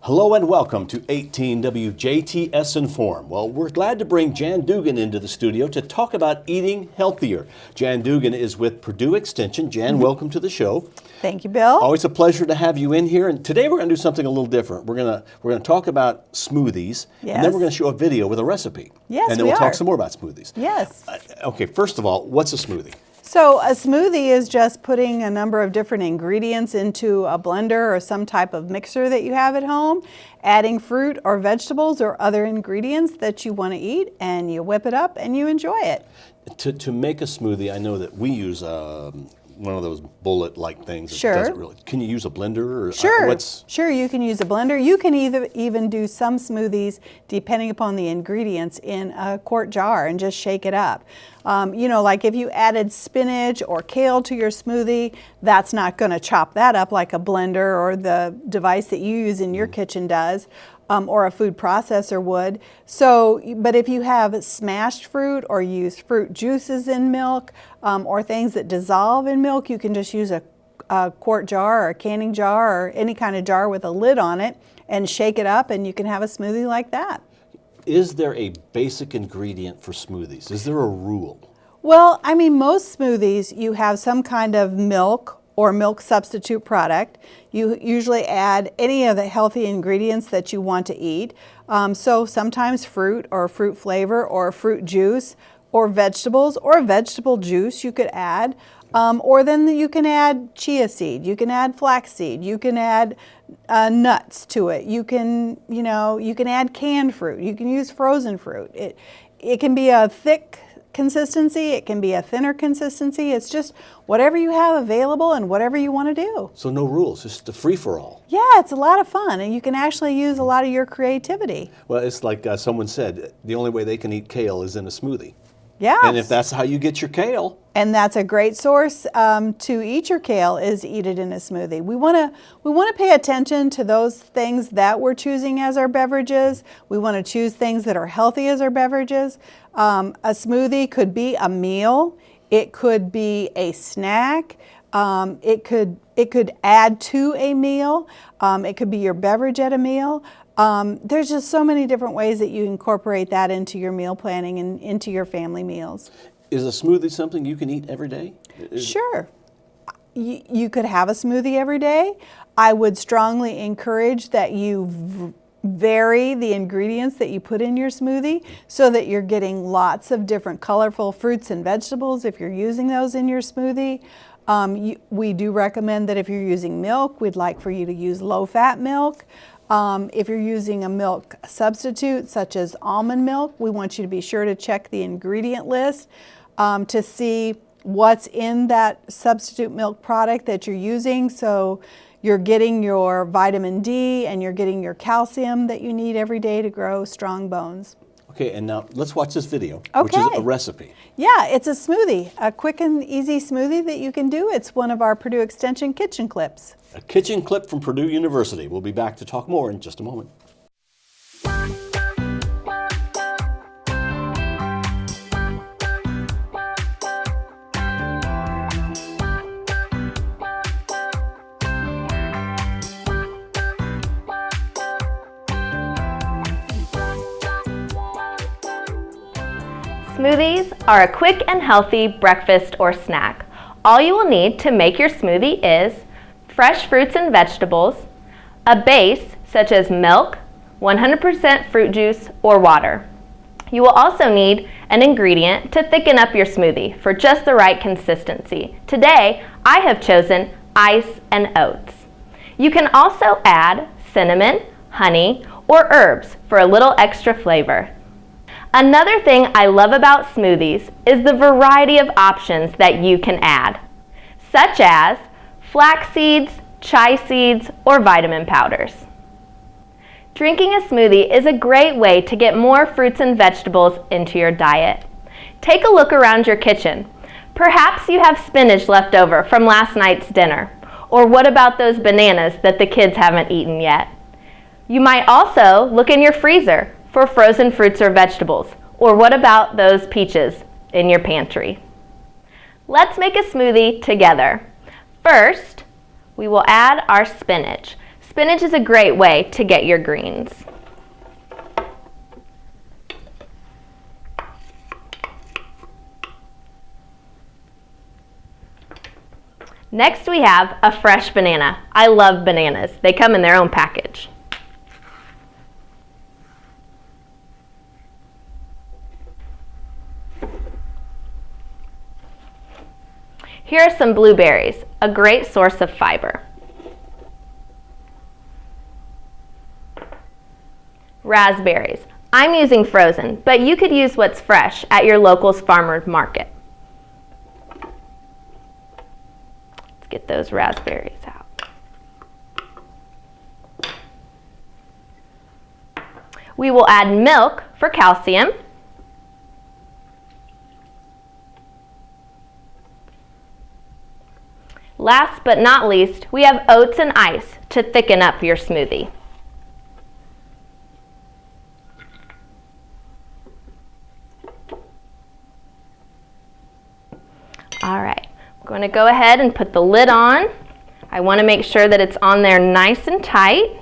Hello and welcome to 18 WJTS in.form. Well, we're glad to bring Jan Dougan into the studio to talk about eating healthier. Jan Dougan is with Purdue Extension. Jan, welcome to the show. Thank you, Bill. Always a pleasure to have you in here. And today we're going to do something a little different. We're going to talk about smoothies, Yes. and then we're going to show a video with a recipe. Yes, and then we we'll are. talk some more about smoothies. Yes. Okay, first of all, what's a smoothie? So a smoothie is just putting a number of different ingredients into a blender or some type of mixer that you have at home, adding fruit or vegetables or other ingredients that you want to eat, and you whip it up and you enjoy it. To make a smoothie, I know that we use one of those bullet-like things. That Sure. doesn't really. Can you use a blender? Or, Sure. Sure, you can use a blender. You can even do some smoothies, depending upon the ingredients, in a quart jar and just shake it up. You know, like if you added spinach or kale to your smoothie, that's not going to chop that up like a blender or the device that you use in your kitchen does. Or a food processor would. So, but if you have smashed fruit or use fruit juices in milk or things that dissolve in milk, you can just use a quart jar or a canning jar or any kind of jar with a lid on it and shake it up, and you can have a smoothie like that. Is there a basic ingredient for smoothies? Is there a rule? Well, I mean, most smoothies, you have some kind of milk or milk substitute product. You usually add any of the healthy ingredients that you want to eat. So sometimes fruit or fruit flavor or fruit juice or vegetables or vegetable juice you could add. Or then you can add chia seed, you can add flax seed, you can add nuts to it. You can add canned fruit, you can use frozen fruit. It can be a thick consistency, it can be a thinner consistency. It's just whatever you have available and whatever you want to do. So no rules, just a free-for-all. Yeah, it's a lot of fun, and you can actually use a lot of your creativity. Well, it's like someone said, the only way they can eat kale is in a smoothie. Yeah. And if that's how you get your kale. And that's a great source to eat your kale, is eat it in a smoothie. We want to pay attention to those things that we're choosing as our beverages. We want to choose things that are healthy as our beverages. A smoothie could be a meal. It could be a snack. It could add to a meal. It could be your beverage at a meal. There's just so many different ways that you incorporate that into your meal planning and into your family meals. Is a smoothie something you can eat every day? Sure. You could have a smoothie every day. I would strongly encourage that you vary the ingredients that you put in your smoothie so that you're getting lots of different colorful fruits and vegetables if you're using those in your smoothie. We do recommend that if you're using milk, we'd like for you to use low-fat milk. If you're using a milk substitute such as almond milk, we want you to be sure to check the ingredient list to see what's in that substitute milk product that you're using, so you're getting your vitamin D and you're getting your calcium that you need every day to grow strong bones. Okay, and now let's watch this video, which Okay. is a recipe. Yeah, it's a smoothie, a quick and easy smoothie that you can do. It's one of our Purdue Extension kitchen clips. A kitchen clip from Purdue University. We'll be back to talk more in just a moment. Smoothies are a quick and healthy breakfast or snack. All you will need to make your smoothie is fresh fruits and vegetables, a base such as milk, 100% fruit juice, or water. You will also need an ingredient to thicken up your smoothie for just the right consistency. Today, I have chosen ice and oats. You can also add cinnamon, honey, or herbs for a little extra flavor. Another thing I love about smoothies is the variety of options that you can add, such as flax seeds, chia seeds, or vitamin powders. Drinking a smoothie is a great way to get more fruits and vegetables into your diet. Take a look around your kitchen. Perhaps you have spinach left over from last night's dinner. Or what about those bananas that the kids haven't eaten yet? You might also look in your freezer for frozen fruits or vegetables. Or what about those peaches in your pantry? Let's make a smoothie together. First, we will add our spinach. Spinach is a great way to get your greens. Next we have a fresh banana. I love bananas. They come in their own package. Here are some blueberries, a great source of fiber. Raspberries. I'm using frozen, but you could use what's fresh at your local farmer's market. Get those raspberries out. We will add milk for calcium. Last but not least, we have oats and ice to thicken up your smoothie. All right. I'm going to go ahead and put the lid on. I want to make sure that it's on there nice and tight.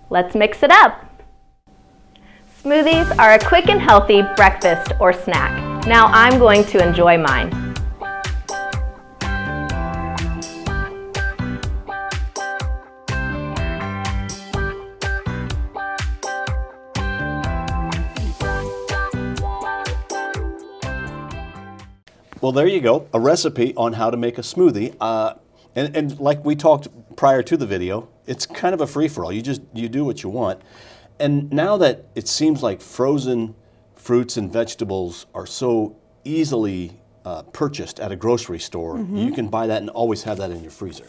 Let's mix it up. Smoothies are a quick and healthy breakfast or snack. Now I'm going to enjoy mine. Well, there you go, a recipe on how to make a smoothie. And like we talked prior to the video, it's kind of a free-for-all. You do what you want. And now that it seems like frozen fruits and vegetables are so easily purchased at a grocery store, you can buy that and always have that in your freezer.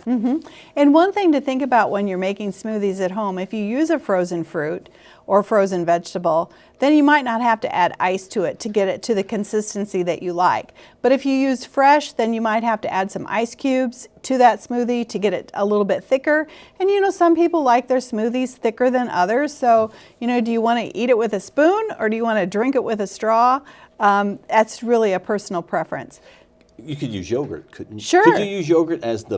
And one thing to think about when you're making smoothies at home, if you use a frozen fruit or frozen vegetable, then you might not have to add ice to it to get it to the consistency that you like. But if you use fresh, then you might have to add some ice cubes to that smoothie to get it a little bit thicker. And you know, some people like their smoothies thicker than others. So, you know, do you want to eat it with a spoon or do you want to drink it with a straw? That's really a personal preference. You could use yogurt, couldn't you? Sure. Could you use yogurt as the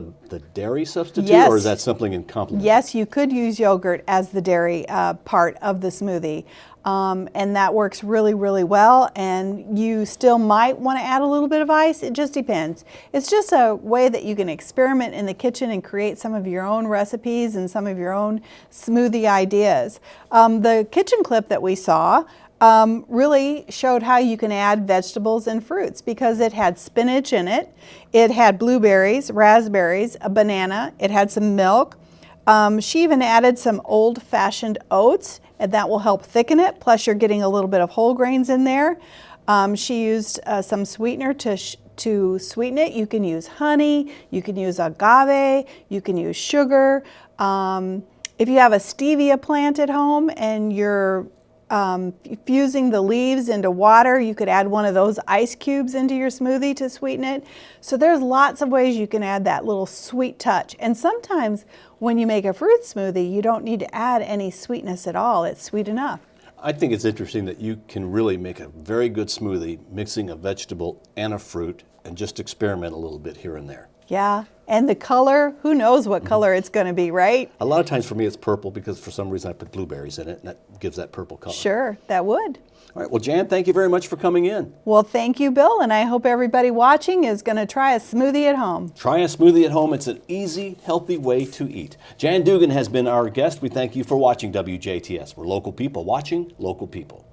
dairy substitute, Yes. or is that something in complement? Yes, you could use yogurt as the dairy part of the smoothie. And that works really, really well. And you still might want to add a little bit of ice. It just depends. It's just a way that you can experiment in the kitchen and create some of your own recipes and some of your own smoothie ideas. The kitchen clip that we saw really showed how you can add vegetables and fruits because it had spinach in it, it had blueberries, raspberries, a banana, it had some milk. She even added some old-fashioned oats, and that will help thicken it, plus you're getting a little bit of whole grains in there. She used some sweetener to sweeten it. You can use honey, you can use agave, you can use sugar. If you have a stevia plant at home and you're fusing the leaves into water, you could add one of those ice cubes into your smoothie to sweeten it. So there's lots of ways you can add that little sweet touch. And sometimes when you make a fruit smoothie, you don't need to add any sweetness at all. It's sweet enough. I think it's interesting that you can really make a very good smoothie mixing a vegetable and a fruit and just experiment a little bit here and there. Yeah, and the color, who knows what color it's going to be, right? A lot of times for me it's purple because for some reason I put blueberries in it and that gives that purple color. Sure, that would. All right, well, Jan, thank you very much for coming in. Well, thank you, Bill, and I hope everybody watching is going to try a smoothie at home. Try a smoothie at home. It's an easy, healthy way to eat. Jan Dougan has been our guest. We thank you for watching WJTS. We're local people watching local people.